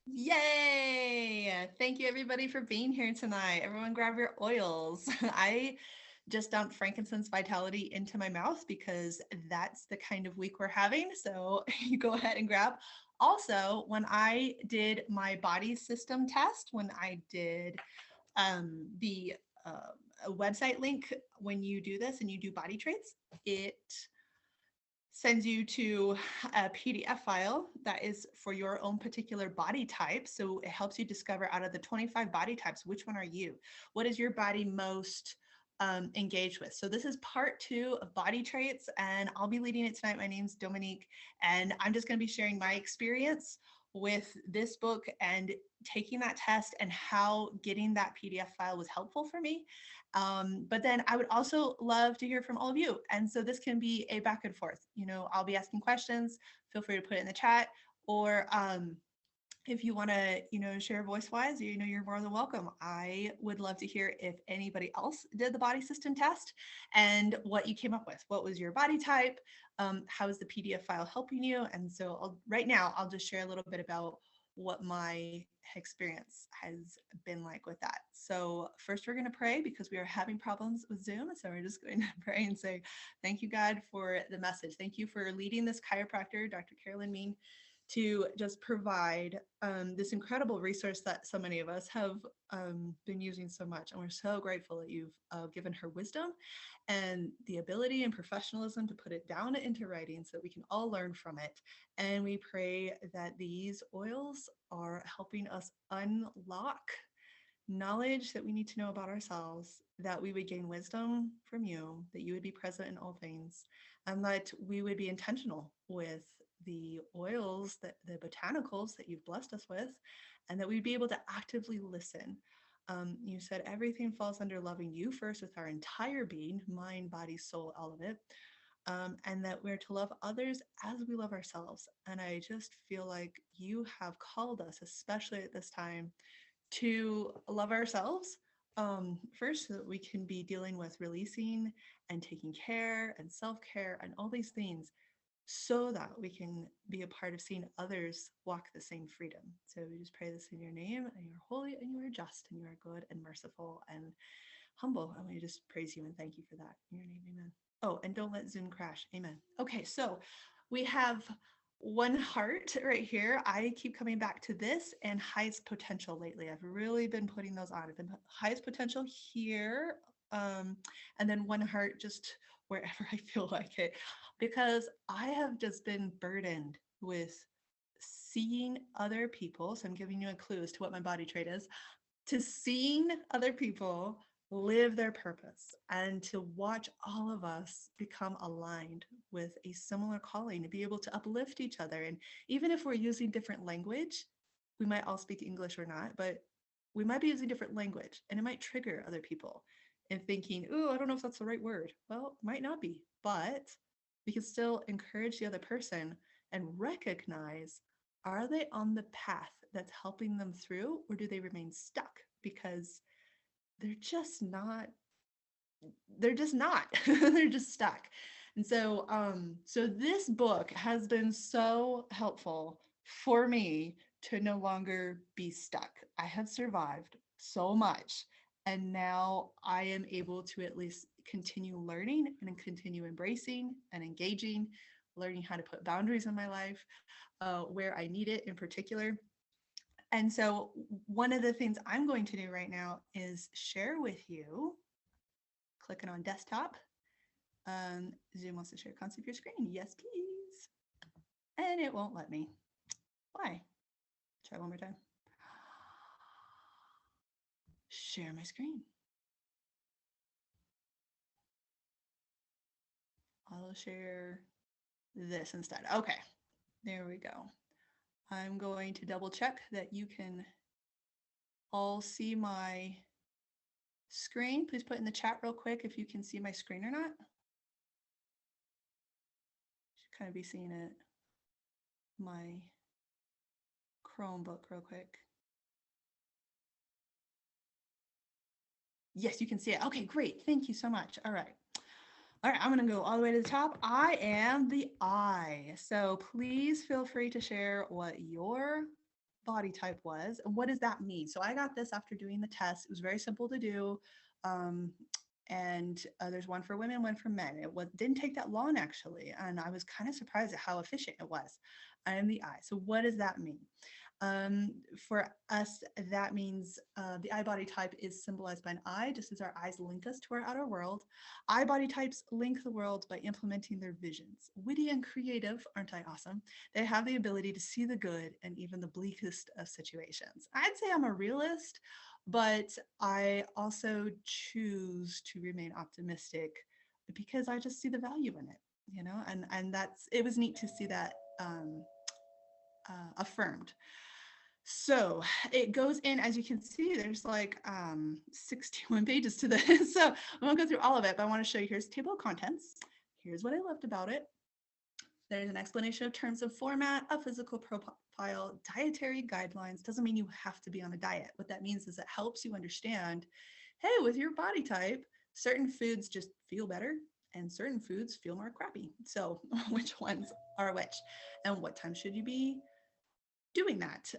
Yay! Thank you everybody for being here tonight. Everyone grab your oils. I just dumped frankincense vitality into my mouth because that's the kind of week we're having. So you go ahead and grab. Also, when I did my body system test, when I did the website link, when you do this and you do body traits, it sends you to a PDF file that is for your own particular body type. So it helps you discover out of the 25 body types, which one are you? What is your body most engaged with? So this is part 2 of body traits, and I'll be leading it tonight. My name's Dominique, and I'm just going to be sharing my experience with this book and taking that test and how getting that PDF file was helpful for me. But then I would also love to hear from all of you. And so this can be a back and forth. You know, I'll be asking questions. Feel free to put it in the chat, or if you want to, share voice wise, you're more than welcome. I would love to hear if anybody else did the body system test and what you came up with. What was your body type? How is the PDF file helping you? And so right now, I'll just share a little bit about what my experience has been like with that. So first we're going to pray because we are having problems with Zoom. So we're just going to pray and say, thank you, God, for the message. Thank you for leading this chiropractor, Dr. Carolyn Mean, to just provide this incredible resource that so many of us have been using so much. And we're so grateful that you've given her wisdom and the ability and professionalism to put it down into writing so that we can all learn from it. And we pray that these oils are helping us unlock knowledge that we need to know about ourselves, that we would gain wisdom from you, that you would be present in all things, and that we would be intentional with the oils, that the botanicals that you've blessed us with, and that we'd be able to actively listen. You said everything falls under loving you first with our entire being, mind, body, soul, all of it. And that we're to love others as we love ourselves. And I just feel like you have called us, especially at this time, to love ourselves first, so that we can be dealing with releasing and taking care and self-care and all these things, so that we can be a part of seeing others walk the same freedom. So we just pray this in your name, and you are holy and you are just and you are good and merciful and humble, and we just praise you and thank you for that. In your name, amen. Oh, and don't let Zoom crash. Amen. Okay, so we have one heart right here. I keep coming back to this and highest potential lately. I've really been putting those on. I've been highest potential here, and then one heart just wherever I feel like it, because I have just been burdened with seeing other people. So I'm giving you a clue as to what my body trait is, to seeing other people live their purpose and to watch all of us become aligned with a similar calling, to be able to uplift each other. And even if we're using different language, we might all speak English or not, but we might be using different language and it might trigger other people in thinking, oh, I don't know if that's the right word. Well, might not be, but we can still encourage the other person and recognize, are they on the path that's helping them through, or do they remain stuck because they're just not they're just not they're just stuck. And so so this book has been so helpful for me to no longer be stuck. I have survived so much, and now I am able to at least continue learning and continue embracing and engaging, learning how to put boundaries in my life where I need it in particular. And so one of the things I'm going to do right now is share with you, clicking on desktop. Zoom wants to share concept your screen. Yes, please. And it won't let me. Why? Try one more time. Share my screen. I'll share this instead. Okay, there we go. I'm going to double check that you can all see my screen. Please put in the chat real quick if you can see my screen or not. Should kind of be seeing it, my Chromebook real quick. Yes, you can see it. Okay, great. Thank you so much. All right. All right, I'm going to go all the way to the top. I am the I. So please feel free to share what your body type was and what does that mean. So I got this after doing the test. It was very simple to do. Um, and there's one for women, one for men. Didn't take that long actually. And I was kind of surprised at how efficient it was. I am the I. So what does that mean? For us, that means the I body type is symbolized by an eye, just as our eyes link us to our outer world. I body types link the world by implementing their visions. Witty and creative, aren't I awesome? They have the ability to see the good and even the bleakest of situations. I'd say I'm a realist, but I also choose to remain optimistic because I just see the value in it, and that's it was neat to see that affirmed. So it goes in, as you can see, there's like 61 pages to this. So I won't go through all of it, but I want to show you, here's the table of contents. Here's what I loved about it. There's an explanation of terms and format, a physical profile, dietary guidelines. Doesn't mean you have to be on a diet. What that means is it helps you understand, hey, with your body type, certain foods just feel better and certain foods feel more crappy. So which ones are which? And what time should you be doing that?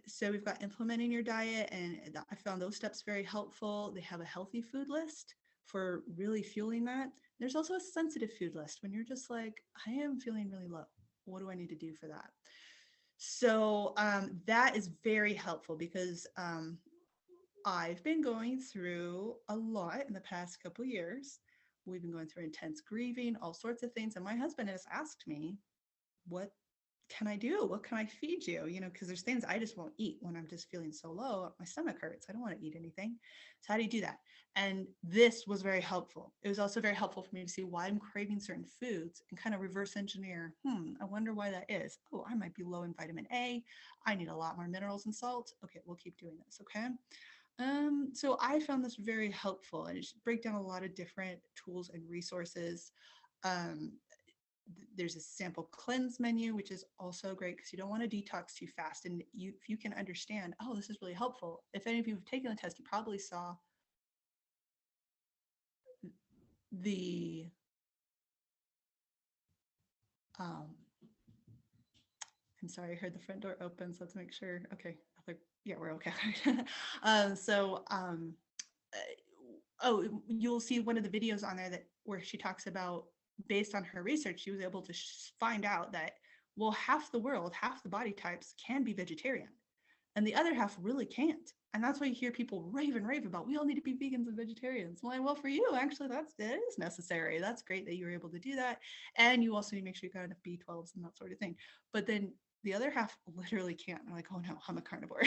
So we've got implementing your diet, and I found those steps very helpful. They have a healthy food list for really fueling that. There's also a sensitive food list when you're just like, I am feeling really low. What do I need to do for that? So that is very helpful because I've been going through a lot in the past couple years. We've been going through intense grieving, all sorts of things. And my husband has asked me, what can I do? What can I feed you? Because there's things I just won't eat when I'm just feeling so low. My stomach hurts. I don't want to eat anything. So how do you do that? And this was very helpful. It was also very helpful for me to see why I'm craving certain foods and kind of reverse engineer. I wonder why that is. Oh, I might be low in vitamin A. I need a lot more minerals and salt. Okay, we'll keep doing this. Okay. So I found this very helpful, and it break down a lot of different tools and resources. Um, there's a sample cleanse menu, which is also great because you don't want to detox too fast. And if you can understand, oh, this is really helpful. If any of you have taken the test, you probably saw the um, I'm sorry, I heard the front door open, so let's make sure. Okay, yeah, we're okay. So oh, you'll see one of the videos on there that where she talks about, based on her research, she was able to find out that, well, half the world, half the body types can be vegetarian and the other half really can't. And that's why you hear people rave and rave about, we all need to be vegans and vegetarians. Well, for you, actually, that is necessary. That's great that you were able to do that. And you also need to make sure you got enough B12s and that sort of thing. But then the other half literally can't. They're like, oh no, I'm a carnivore.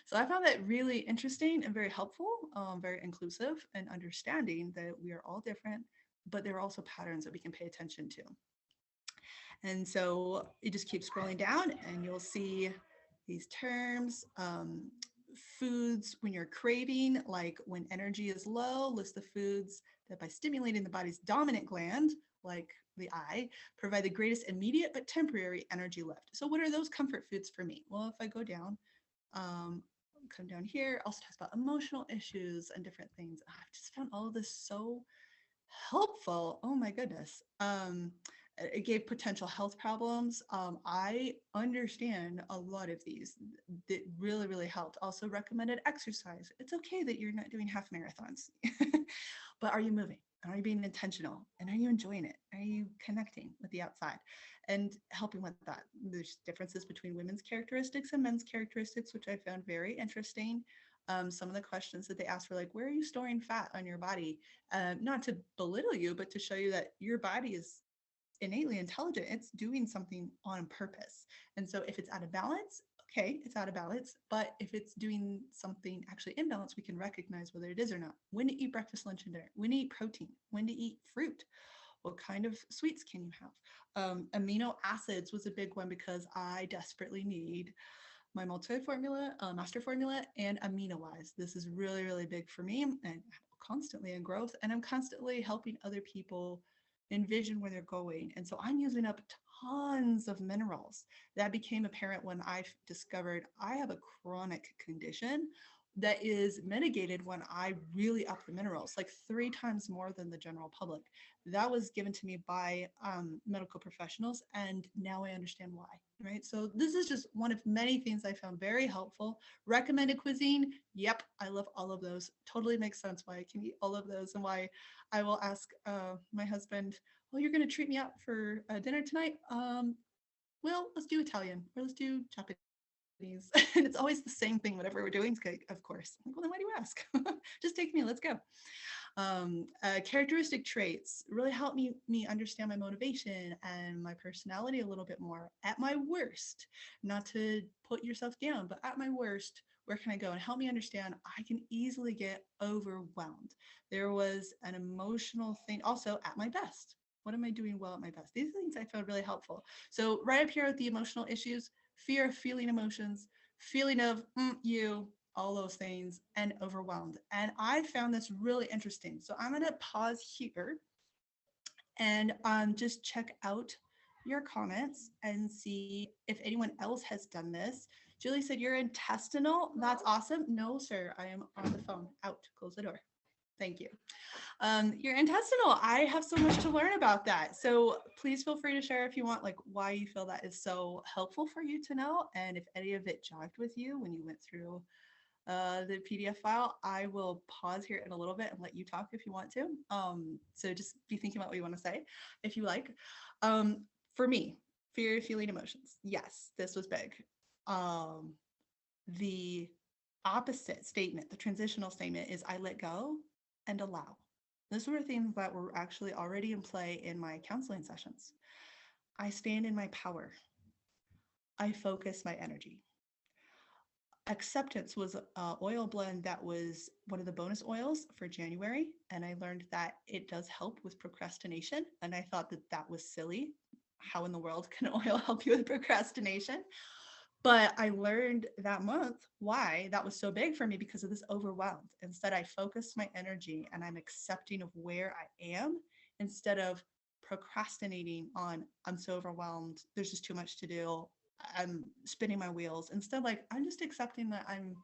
So I found that really interesting and very helpful, very inclusive, and understanding that we are all different, but there are also patterns that we can pay attention to. And so you just keep scrolling down and you'll see these terms. Foods when you're craving, like when energy is low, list the foods that by stimulating the body's dominant gland, like the eye, provide the greatest immediate but temporary energy lift. So what are those comfort foods for me? Well, if I go down, come down here, also talks about emotional issues and different things. I've just found all of this so helpful. Oh my goodness. It gave potential health problems. I understand a lot of these that really, really helped. Also recommended exercise. It's okay that you're not doing half marathons, but are you moving? Are you being intentional? And are you enjoying it? Are you connecting with the outside and helping with that? There's differences between women's characteristics and men's characteristics, which I found very interesting. Some of the questions that they asked were like, where are you storing fat on your body? Not to belittle you, but to show you that your body is innately intelligent. It's doing something on purpose. And so if it's out of balance, okay, it's out of balance. But if it's doing something actually in balance, we can recognize whether it is or not. When to eat breakfast, lunch, and dinner. When to eat protein. When to eat fruit. What kind of sweets can you have? Amino acids was a big one because I desperately need my multi-formula, master formula, and amino-wise. This is really, really big for me, and I'm constantly in growth, and I'm constantly helping other people envision where they're going. And so I'm using up tons of minerals. That became apparent when I discovered I have a chronic condition that is mitigated when I really up the minerals, like 3 times more than the general public. That was given to me by medical professionals, and now I understand why, right? So this is just one of many things I found very helpful. Recommended cuisine, yep, I love all of those. Totally makes sense why I can eat all of those, and why I will ask my husband, "Oh, you're going to treat me out for dinner tonight? Well, let's do Italian or let's do Japanese." And it's always the same thing whenever we're doing. It's like, of course. I'm like, well, then why do you ask? Just take me. Let's go. Characteristic traits really help me understand my motivation and my personality a little bit more. At my worst, not to put yourself down, but at my worst, where can I go? And help me understand I can easily get overwhelmed. There was an emotional thing also at my best. What am I doing well at my best? These things I found really helpful. So right up here with the emotional issues, fear of feeling emotions, feeling of you, all those things, and overwhelmed. And I found this really interesting. So I'm going to pause here and just check out your comments and see if anyone else has done this. Julie said you're intestinal. That's awesome. No, sir, I am on the phone. Out. Close the door. Thank you. Your intestinal. I have so much to learn about that. So please feel free to share if you want, like why you feel that is so helpful for you to know, and if any of it jogged with you when you went through the PDF file. I will pause here in a little bit and let you talk if you want to. So just be thinking about what you want to say if you like. For me, fear, feeling, emotions. Yes, this was big. The opposite statement, the transitional statement, is I let go and allow. Those were things that were actually already in play in my counseling sessions. I stand in my power. I focus my energy. Acceptance was a oil blend that was one of the bonus oils for January, and I learned that it does help with procrastination, and I thought that that was silly. How in the world can oil help you with procrastination? But I learned that month why that was so big for me, because of this overwhelmed. Instead, I focused my energy and I'm accepting of where I am instead of procrastinating on, I'm so overwhelmed, there's just too much to do, I'm spinning my wheels. Instead, like, I'm just accepting that I'm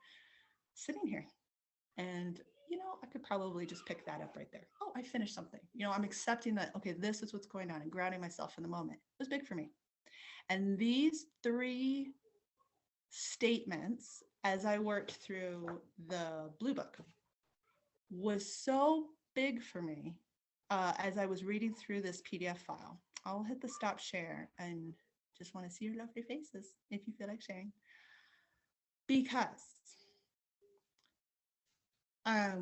sitting here and, I could probably just pick that up right there. Oh, I finished something. I'm accepting that, okay, this is what's going on, and grounding myself in the moment. It was big for me. And these 3 statements, as I worked through the Blue Book, was so big for me as I was reading through this PDF file. I'll hit the stop share and just want to see your lovely faces if you feel like sharing. Because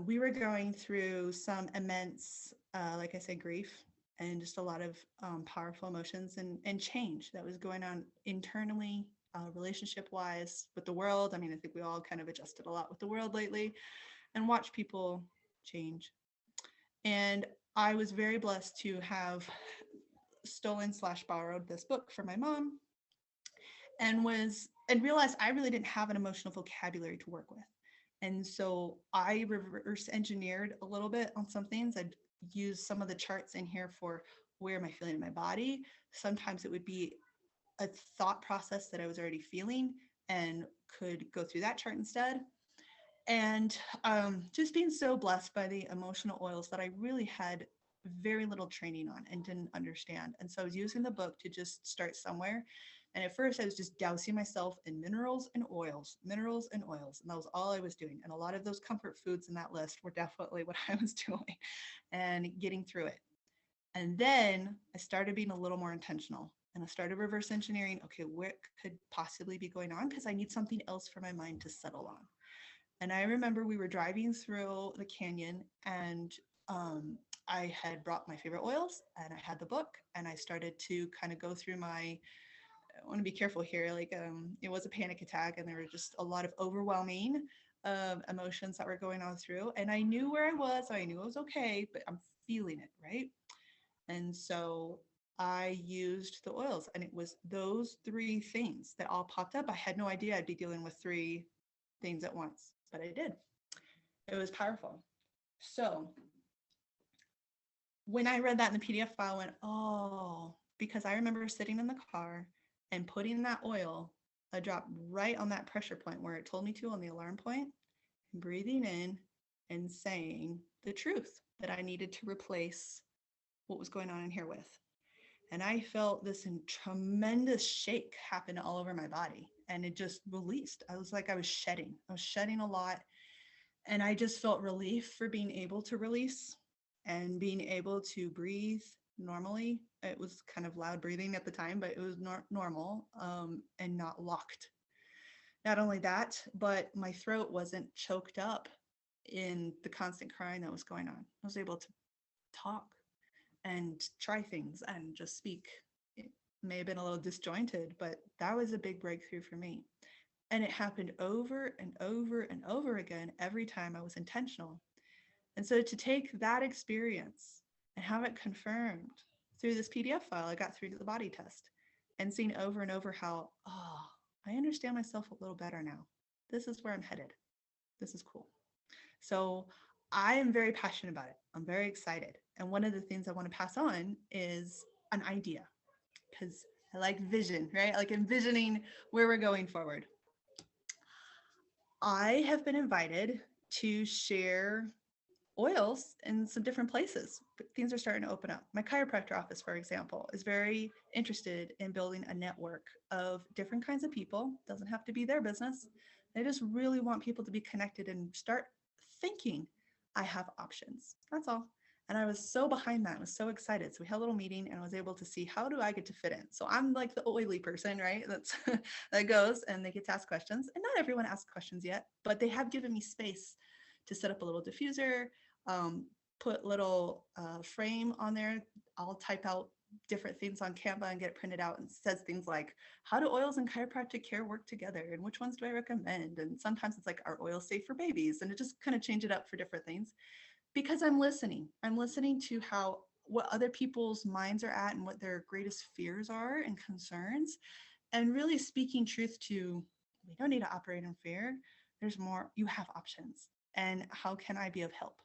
we were going through some immense, like I said, grief, and just a lot of powerful emotions and change that was going on internally, relationship-wise, with the world. I mean, I think we all kind of adjusted a lot with the world lately and watch people change. And I was very blessed to have stolen/borrowed this book from my mom, and realized I really didn't have an emotional vocabulary to work with. And so I reverse engineered a little bit on some things. I'd use some of the charts in here for where am I feeling in my body. Sometimes it would be a thought process that I was already feeling and could go through that chart instead. And just being so blessed by the emotional oils that I really had very little training on and didn't understand. And so I was using the book to just start somewhere. And at first I was just dousing myself in minerals and oils, minerals and oils. And that was all I was doing. And a lot of those comfort foods in that list were definitely what I was doing and getting through it. And then I started being a little more intentional, and I started reverse engineering. Okay, what could possibly be going on? Because I need something else for my mind to settle on. And I remember we were driving through the canyon, and I had brought my favorite oils and I had the book, and I started to kind of go through I want to be careful here. Like it was a panic attack, and there were just a lot of overwhelming emotions that were going on through. And I knew where I was. I knew I was okay, but I'm feeling it, right? And so I used the oils, and it was those 3 things that all popped up. I had no idea I'd be dealing with 3 things at once, but I did. It was powerful. So when I read that in the PDF file, I went, oh, because I remember sitting in the car and putting that oil, a drop right on that pressure point where it told me to on the alarm point. breathing in and saying the truth that I needed to replace what was going on in here with. And I felt this tremendous shake happen all over my body, and it just released. I was like, I was shedding. I was shedding a lot. And I just felt relief for being able to release and being able to breathe normally. It was kind of loud breathing at the time, but it was normal, and not locked. Not only that, but my throat wasn't choked up in the constant crying that was going on. I was able to talk and try things and just speak. It may have been a little disjointed, but that was a big breakthrough for me. And it happened over and over and over again every time I was intentional. And so to take that experience and have it confirmed through this PDF file, I got through to the body test and seen over and over how, oh, I understand myself a little better now. This is where I'm headed. This is cool. So I am very passionate about it. I'm very excited. And one of the things I want to pass on is an idea, because I like vision, right? I like envisioning where we're going forward. I have been invited to share oils in some different places. Things are starting to open up. My chiropractor office, for example, is very interested in building a network of different kinds of people. Doesn't have to be their business. They just really want people to be connected and start thinking, I have options. That's all. And I was so behind that. I was so excited. So we had a little meeting and I was able to see, how do I get to fit in? So I'm like the oily person, right? That's that goes, and they get to ask questions. And not everyone asks questions yet, but they have given me space to set up a little diffuser, um, put little frame on there. I'll type out different things on Canva and get it printed out, and says things like, how do oils and chiropractic care work together, and which ones do I recommend? And sometimes it's like, are oils safe for babies? And it just kind of change it up for different things, because I'm listening. I'm listening to how, what other people's minds are at and what their greatest fears are and concerns, and really speaking truth to, we don't need to operate in fear. There's more, you have options. And how can I be of help?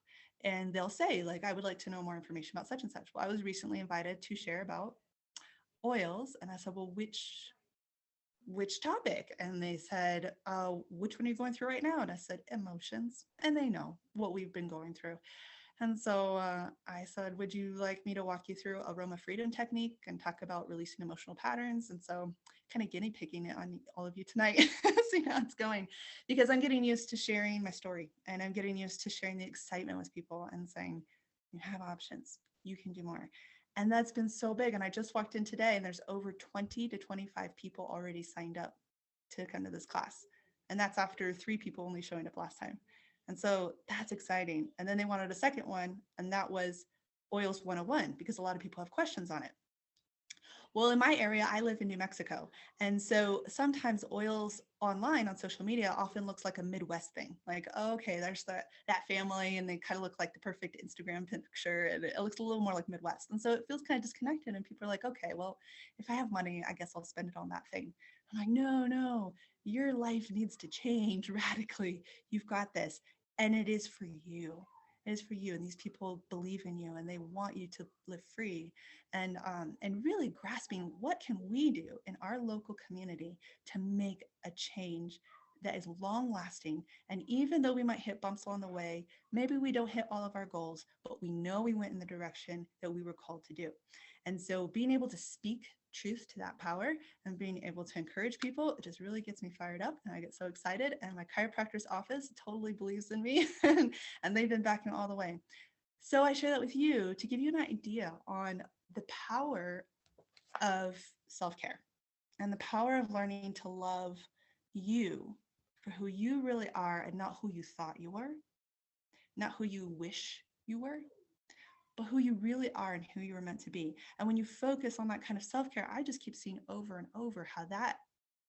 And they'll say, like, I would like to know more information about such and such. Well, I was recently invited to share about oils. And I said, well, which topic? And they said, which one are you going through right now? And I said, emotions. And they know what we've been going through. And so I said, would you like me to walk you through aroma freedom technique and talk about releasing emotional patterns? And so kind of guinea pigging it on all of you tonight, see how it's going, because I'm getting used to sharing my story, and I'm getting used to sharing the excitement with people and saying, you have options, you can do more. And that's been so big. And I just walked in today and there's over 20 to 25 people already signed up to come to this class. And that's after 3 people only showing up last time. And so that's exciting. And then they wanted a second one, and that was Oils 101, because a lot of people have questions on it. Well, in my area, I live in New Mexico. And so sometimes oils online on social media often looks like a Midwest thing. Like, oh, okay, there's that family, and they kind of look like the perfect Instagram picture, and it looks a little more like Midwest. And so it feels kind of disconnected, and people are like, okay, well, if I have money, I guess I'll spend it on that thing. I'm like, no, no, your life needs to change radically. You've got this. And it is for you. It is for you. And these people believe in you, and they want you to live free, and really grasping, what can we do in our local community to make a change that is long lasting. And even though we might hit bumps along the way, maybe we don't hit all of our goals, but we know we went in the direction that we were called to do. And so being able to speak truth to that power and being able to encourage people, it just really gets me fired up, and I get so excited. And my chiropractor's office totally believes in me and they've been backing all the way. So I share that with you to give you an idea on the power of self-care and the power of learning to love you for who you really are, and not who you thought you were, not who you wish you were, but who you really are and who you were meant to be. And when you focus on that kind of self-care, I just keep seeing over and over how that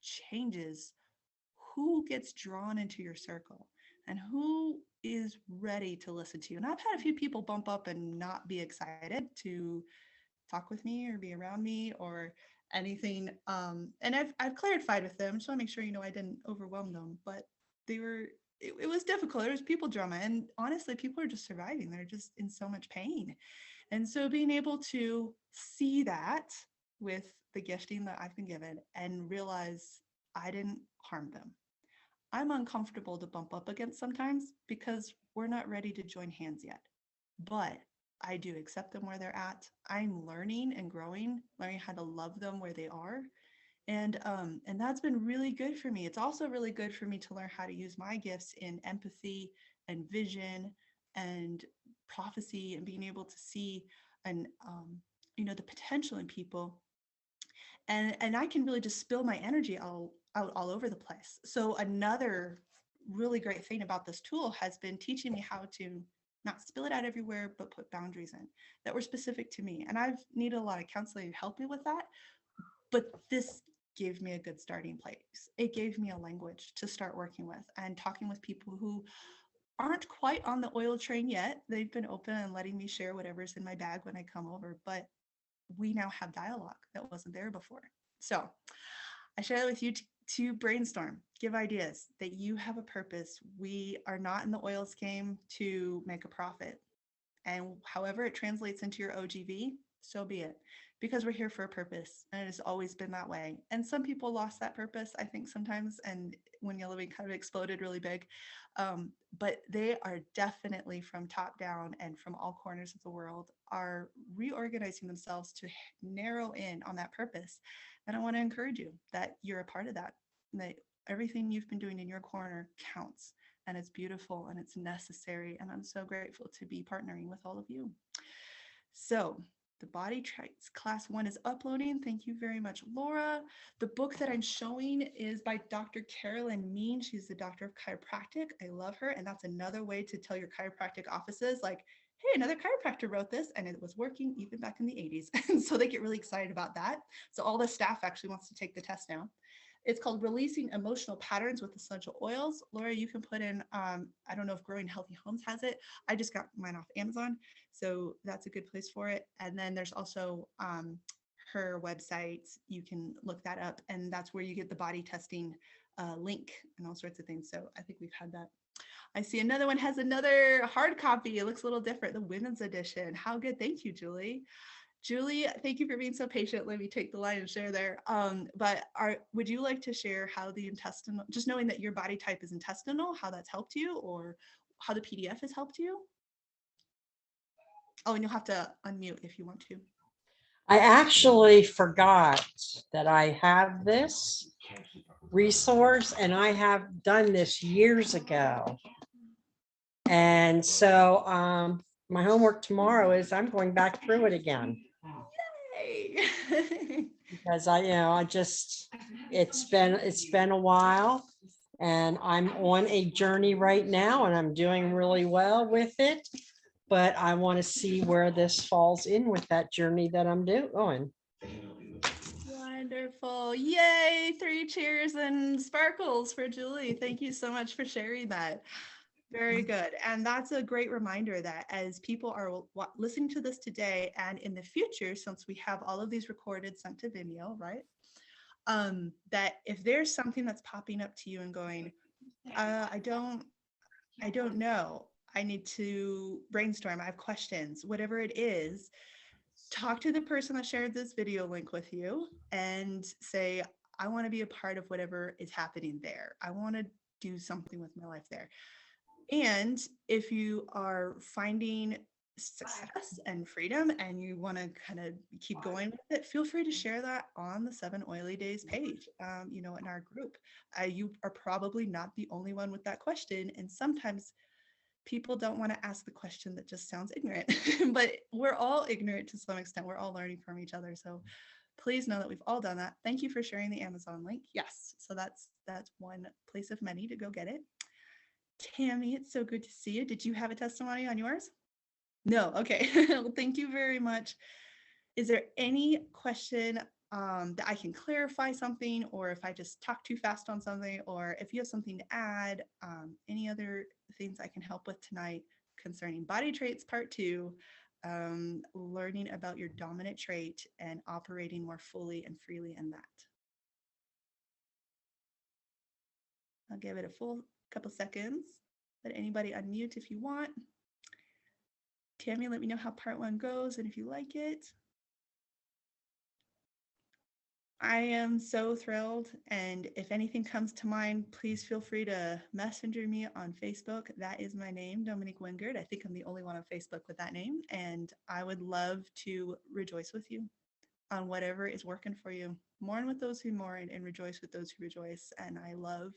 changes who gets drawn into your circle and who is ready to listen to you. And I've had a few people bump up and not be excited to talk with me or be around me or anything. And I've clarified with them. Just want to make sure, I didn't overwhelm them, but it was difficult. There was people drama, and honestly, people are just surviving. They're just in so much pain. And so being able to see that with the gifting that I've been given and realize I didn't harm them. I'm uncomfortable to bump up against sometimes because we're not ready to join hands yet. But I do accept them where they're at. I'm learning and growing, learning how to love them where they are. And that's been really good for me. It's also really good for me to learn how to use my gifts in empathy and vision and prophecy and being able to see and the potential in people, and I can really just spill my energy out all over the place. So another really great thing about this tool has been teaching me how to not spill it out everywhere, but put boundaries in that were specific to me. And I've needed a lot of counseling to help me with that. But this gave me a good starting place. It gave me a language to start working with and talking with people who aren't quite on the oil train yet. They've been open and letting me share whatever's in my bag when I come over, but we now have dialogue that wasn't there before. So I share that with you to brainstorm, give ideas that you have a purpose. We are not in the oils game to make a profit. And however it translates into your OGV, so be it. Because we're here for a purpose, and it has always been that way. And some people lost that purpose, I think, sometimes, and when Yellow Wing kind of exploded really big. But they are definitely from top down and from all corners of the world are reorganizing themselves to narrow in on that purpose. And I want to encourage you that you're a part of that, and that everything you've been doing in your corner counts, and it's beautiful and it's necessary. And I'm so grateful to be partnering with all of you. So the Body Traits Class 1 is uploading. Thank you very much, Laura. The book that I'm showing is by Dr. Carolyn Mean. She's the doctor of chiropractic. I love her. And that's another way to tell your chiropractic offices, like, hey, another chiropractor wrote this and it was working even back in the 80s. And so they get really excited about that. So all the staff actually wants to take the test now. It's called Releasing Emotional Patterns with Essential Oils. Laura, you can put in, I don't know if Growing Healthy Homes has it. I just got mine off Amazon. So that's a good place for it. And then there's also her website. You can look that up. And that's where you get the body testing link and all sorts of things. So I think we've had that. I see another one has another hard copy. It looks a little different, the women's edition. How good. Thank you, Julie. Julie, thank you for being so patient. Let me take the line and share there. Would you like to share how the intestinal, just knowing that your body type is intestinal, how that's helped you, or how the PDF has helped you? Oh, and you'll have to unmute if you want to. I actually forgot that I have this resource and I have done this years ago. And so my homework tomorrow is I'm going back through it again. Yay! Because it's been a while and I'm on a journey right now and I'm doing really well with it. But I want to see where this falls in with that journey that I'm doing. Wonderful. Yay. 3 cheers and sparkles for Julie. Thank you so much for sharing that. Very good. And that's a great reminder that as people are listening to this today and in the future, since we have all of these recorded, sent to Vimeo, right? That if there's something that's popping up to you and going, I don't know. I need to brainstorm. I have questions, whatever it is, talk to the person that shared this video link with you and say, I want to be a part of whatever is happening there. I want to do something with my life there. And if you are finding success and freedom and you want to kind of keep going with it, feel free to share that on the 7 Oily Days page, in our group. You are probably not the only one with that question. And sometimes people don't want to ask the question that just sounds ignorant, but we're all ignorant to some extent. We're all learning from each other. So please know that we've all done that. Thank you for sharing the Amazon link. Yes. So that's one place of many to go get it. Tammy, it's so good to see you. Did you have a testimony on yours? No. Okay. Well, thank you very much. Is there any question that I can clarify something, or if I just talk too fast on something, or if you have something to add, any other things I can help with tonight concerning body traits part 2, learning about your dominant trait and operating more fully and freely in that. I'll give it a full couple seconds. Let anybody unmute if you want. Tammy, let me know how part 1 goes and if you like it. I am so thrilled. And if anything comes to mind, please feel free to messenger me on Facebook. That is my name, Dominique Wingard. I think I'm the only one on Facebook with that name. And I would love to rejoice with you on whatever is working for you. Mourn with those who mourn and rejoice with those who rejoice. And I love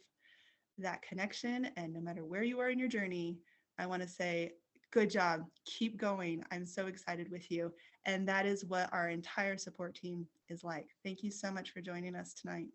that connection. And no matter where you are in your journey, I want to say, good job. Keep going. I'm so excited with you. And that is what our entire support team is like. Thank you so much for joining us tonight.